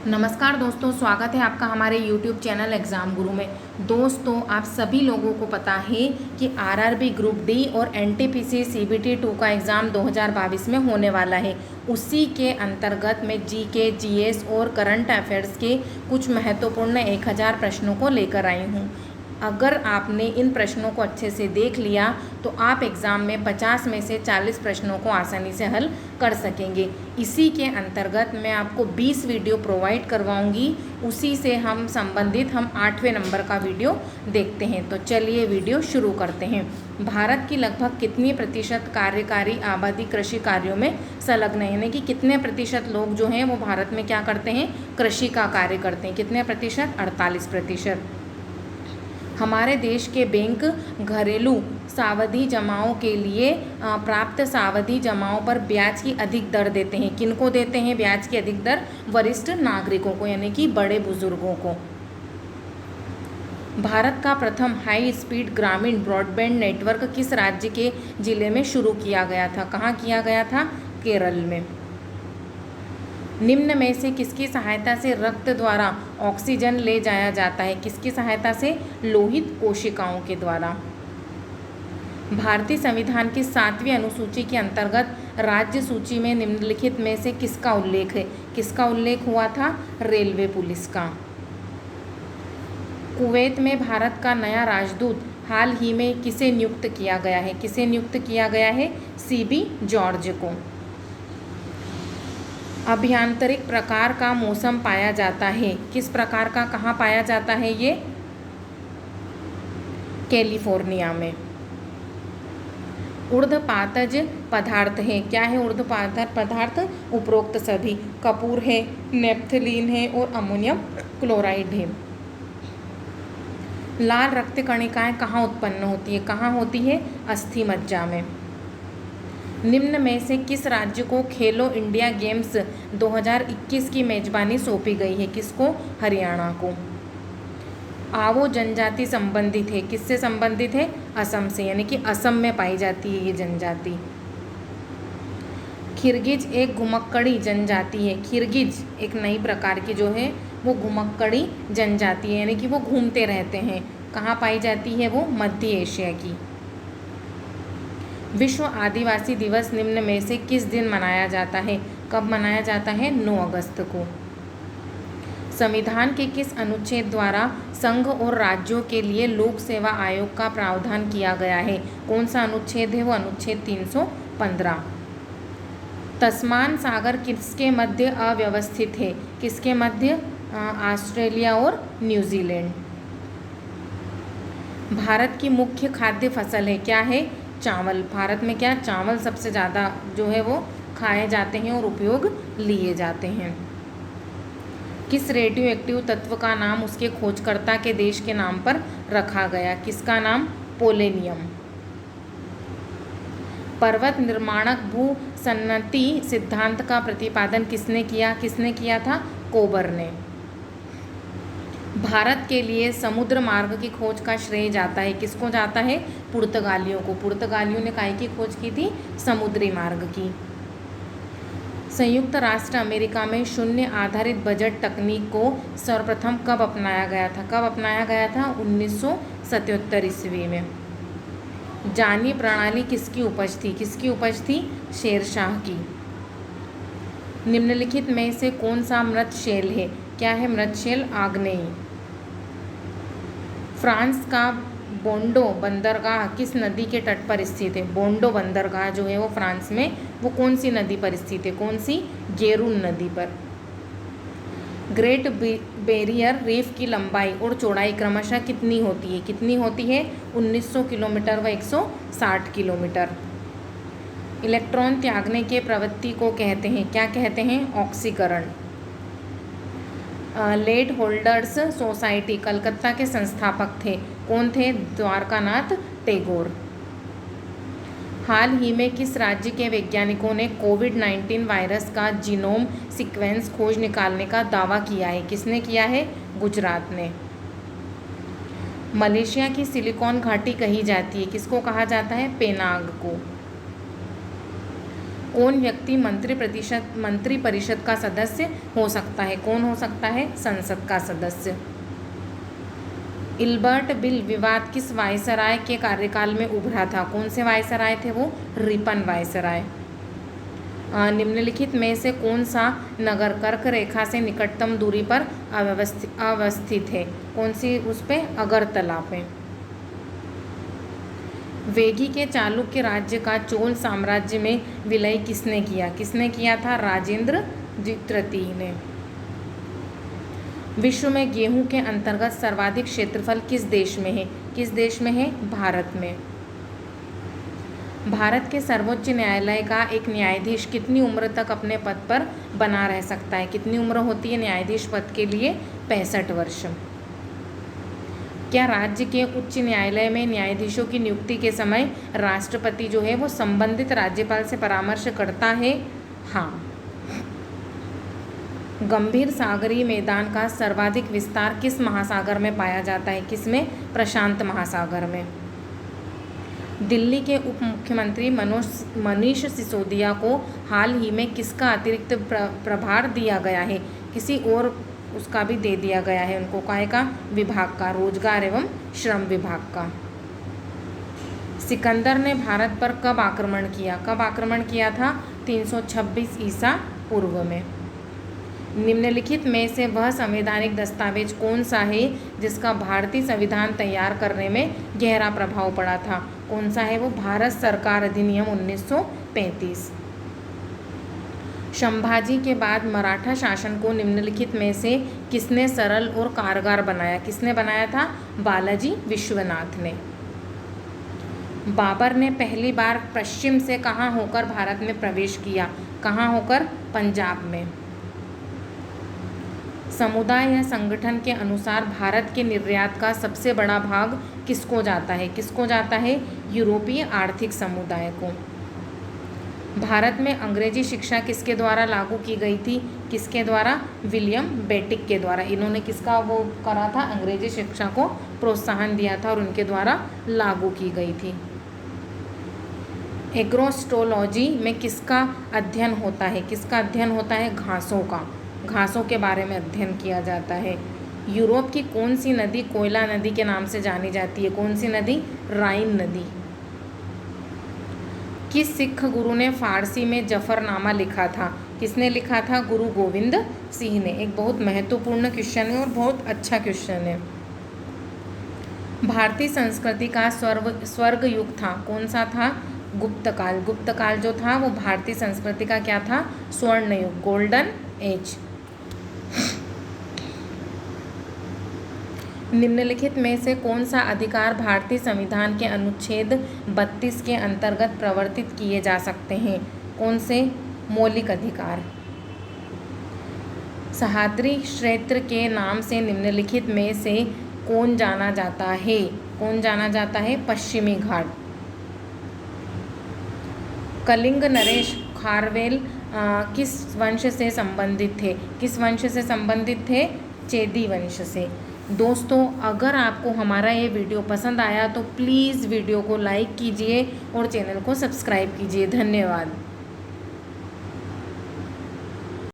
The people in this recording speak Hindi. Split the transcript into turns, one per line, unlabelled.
नमस्कार दोस्तों, स्वागत है आपका हमारे YouTube चैनल एग्ज़ाम गुरु में। दोस्तों, आप सभी लोगों को पता है कि आरआरबी ग्रुप डी और एनटीपीसी सीबीटी 2 का एग्ज़ाम 2022 में होने वाला है। उसी के अंतर्गत मैं जीके, जीएस और करंट अफेयर्स के कुछ महत्वपूर्ण 1000 प्रश्नों को लेकर आई हूँ। अगर आपने इन प्रश्नों को अच्छे से देख लिया तो आप एग्ज़ाम में 50 में से 40 प्रश्नों को आसानी से हल कर सकेंगे। इसी के अंतर्गत मैं आपको 20 वीडियो प्रोवाइड करवाऊंगी। उसी से हम संबंधित 8वें नंबर का वीडियो देखते हैं। तो चलिए वीडियो शुरू करते हैं। भारत की लगभग कितनी प्रतिशत कार्यकारी आबादी कृषि कार्यों में संलग्न है, यानी कि कितने प्रतिशत लोग जो हैं वो भारत में क्या करते हैं, कृषि का कार्य करते हैं। कितने प्रतिशत? 48%। हमारे देश के बैंक घरेलू सावधि जमाओं के लिए प्राप्त सावधि जमाओं पर ब्याज की अधिक दर देते हैं। किनको देते हैं ब्याज की अधिक दर? वरिष्ठ नागरिकों को, यानी कि बड़े बुजुर्गों को। भारत का प्रथम हाई स्पीड ग्रामीण ब्रॉडबैंड नेटवर्क किस राज्य के जिले में शुरू किया गया था? कहाँ किया गया था? केरल में। निम्न में से किसकी सहायता से रक्त द्वारा ऑक्सीजन ले जाया जाता है? किसकी सहायता से? लोहित कोशिकाओं के द्वारा। भारतीय संविधान की 7वीं अनुसूची के अंतर्गत राज्य सूची में निम्नलिखित में से किसका उल्लेख है? किसका उल्लेख हुआ था? रेलवे पुलिस का। कुवैत में भारत का नया राजदूत हाल ही में किसे नियुक्त किया गया है? किसे नियुक्त किया गया है? सीबी जॉर्ज को। अभ्यंतरिक प्रकार का मौसम पाया जाता है। किस प्रकार का कहाँ पाया जाता है ये? कैलिफोर्निया में। ऊर्ध्वपातज पदार्थ है। क्या है ऊर्ध्वपातज पदार्थ? उपरोक्त सभी। कपूर है, नेप्थलीन है और अमोनियम क्लोराइड है। लाल रक्त कणिकाएं कहाँ उत्पन्न होती है? कहाँ होती है? अस्थि मज्जा में। निम्न में से किस राज्य को खेलो इंडिया गेम्स 2021 की मेजबानी सौंपी गई है? किसको? हरियाणा को। आवो जनजाति संबंधित है। किससे संबंधित है? असम से, यानी कि असम में पाई जाती है ये जनजाति। खिरगिज एक घुमक्कड़ी जनजाति है। खिरगिज एक नई प्रकार की जो है वो घुमक्कड़ी जनजाति है, यानी कि वो घूमते रहते हैं। कहाँ पाई जाती है वो? मध्य एशिया की। विश्व आदिवासी दिवस निम्न में से किस दिन मनाया जाता है? कब मनाया जाता है? 9 अगस्त को। संविधान के किस अनुच्छेद द्वारा संघ और राज्यों के लिए लोक सेवा आयोग का प्रावधान किया गया है? कौन सा अनुच्छेद है वो? अनुच्छेद 315। तस्मान सागर किसके मध्य अव्यवस्थित है? किसके मध्य? ऑस्ट्रेलिया और न्यूजीलैंड। भारत की मुख्य खाद्य फसल है। क्या है? चावल। भारत में क्या? चावल सबसे ज़्यादा जो है वो खाए जाते हैं और उपयोग लिए जाते हैं। किस रेडियो एक्टिव तत्व का नाम उसके खोजकर्ता के देश के नाम पर रखा गया? किसका नाम? पोलेनियम। पर्वत निर्माणक भूसन्नति सिद्धांत का प्रतिपादन किसने किया? किसने किया था? कोबर ने। भारत के लिए समुद्र मार्ग की खोज का श्रेय जाता है। किसको जाता है? पुर्तगालियों को। पुर्तगालियों ने काहे की खोज की थी? समुद्री मार्ग की। संयुक्त राष्ट्र अमेरिका में शून्य आधारित बजट तकनीक को सर्वप्रथम कब अपनाया गया था? कब अपनाया गया था? 1977 ईस्वी में। जानी प्रणाली किसकी उपज थी? किसकी उपज थी? शेरशाह की। निम्नलिखित में से कौन सा मृतशैल है? क्या है? मृतशैल आग्नेय। फ्रांस का बोंडो बंदरगाह किस नदी के तट पर स्थित है? बोंडो बंदरगाह जो है वो फ्रांस में वो कौन सी नदी पर स्थित है? कौन सी? गेरून नदी पर। ग्रेट बैरियर रीफ की लंबाई और चौड़ाई क्रमशः कितनी होती है? कितनी होती है? 1900 किलोमीटर व 160 किलोमीटर। इलेक्ट्रॉन त्यागने के प्रवृत्ति को कहते हैं? क्या कहते हैं? ऑक्सीकरण। लेड होल्डर्स सोसाइटी कलकत्ता के संस्थापक थे। कौन थे? द्वारकानाथ टैगोर। हाल ही में किस राज्य के वैज्ञानिकों ने कोविड-19 वायरस का जीनोम सीक्वेंस खोज निकालने का दावा किया है? किसने किया है? गुजरात ने। मलेशिया की सिलिकॉन घाटी कही जाती है? किसको कहा जाता है? पेनांग को। कौन व्यक्ति मंत्री परिषद का सदस्य हो सकता है? कौन हो सकता है? संसद का सदस्य। इल्बर्ट बिल विवाद किस वायसराय के कार्यकाल में उभरा था? कौन से वायसराय थे वो? Ripon viceroy. निम्नलिखित में से कौन सा नगर कर्क रेखा से निकटतम दूरी पर अवस्थित है? कौन सी उस पे? अगरतला पे। वेगी के चालुक्य राज्य का चोल साम्राज्य में विलय किसने किया? किसने किया था? राजेंद्र तृतीय ने। विश्व में गेहूं के अंतर्गत सर्वाधिक क्षेत्रफल किस देश में है? किस देश में है? भारत में। भारत के सर्वोच्च न्यायालय का एक न्यायाधीश कितनी उम्र तक अपने पद पर बना रह सकता है? कितनी उम्र होती है न्यायाधीश पद के लिए? 65 वर्ष। क्या राज्य के उच्च न्यायालय में न्यायाधीशों की नियुक्ति के समय राष्ट्रपति जो है वो संबंधित राज्यपाल से परामर्श करता है? हाँ। गंभीर सागरीय मैदान का सर्वाधिक विस्तार किस महासागर में पाया जाता है? किसमें? प्रशांत महासागर में। दिल्ली के उप मुख्यमंत्री मनीष सिसोदिया को हाल ही में किसका अतिरिक्त प्रभार दिया गया है? किसी और उसका भी दे दिया गया है उनको। काय का? विभाग का, रोजगार एवं श्रम विभाग का। सिकंदर ने भारत पर कब आक्रमण किया? कब आक्रमण किया था? 326 ईसा पूर्व में। निम्नलिखित में से वह संवैधानिक दस्तावेज कौन सा है जिसका भारतीय संविधान तैयार करने में गहरा प्रभाव पड़ा था? कौन सा है वो? भारत सरकार अधिनियम 1935। संभाजी के बाद मराठा शासन को निम्नलिखित में से किसने सरल और कारगर बनाया? किसने बनाया था? बालाजी विश्वनाथ ने। बाबर ने पहली बार पश्चिम से कहाँ होकर भारत में प्रवेश किया? कहाँ होकर? पंजाब में। समुदाय या संगठन के अनुसार भारत के निर्यात का सबसे बड़ा भाग किसको जाता है? किसको जाता है? यूरोपीय आर्थिक समुदाय को। भारत में अंग्रेजी शिक्षा किसके द्वारा लागू की गई थी? किसके द्वारा? विलियम बेटिक के द्वारा। इन्होंने किसका वो करा था? अंग्रेजी शिक्षा को प्रोत्साहन दिया था और उनके द्वारा लागू की गई थी। एग्रोस्टोलॉजी में किसका अध्ययन होता है? किसका अध्ययन होता है? घासों का। घासों के बारे में अध्ययन किया जाता है। यूरोप की कौन सी नदी कोयला नदी के नाम से जानी जाती है? कौन सी नदी? राइन नदी। किस सिख गुरु ने फारसी में जफरनामा लिखा था? किसने लिखा था? गुरु गोविंद सिंह ने। एक बहुत महत्वपूर्ण क्वेश्चन है और बहुत अच्छा क्वेश्चन है। भारतीय संस्कृति का स्वर्ग युग था, कौन सा था? गुप्तकाल। गुप्तकाल जो था वो भारतीय संस्कृति का क्या था? स्वर्ण युग, गोल्डन एज। निम्नलिखित में से कौन सा अधिकार भारतीय संविधान के अनुच्छेद 32 के अंतर्गत प्रवर्तित किए जा सकते हैं? कौन से? मौलिक अधिकार। सह्याद्री क्षेत्र के नाम से निम्नलिखित में से कौन जाना जाता है? कौन जाना जाता है? पश्चिमी घाट। कलिंग नरेश खारवेल किस वंश से संबंधित थे? किस वंश से संबंधित थे? चेदी वंश से। दोस्तों, अगर आपको हमारा ये वीडियो पसंद आया तो प्लीज़ वीडियो को लाइक कीजिए और चैनल को सब्सक्राइब कीजिए। धन्यवाद।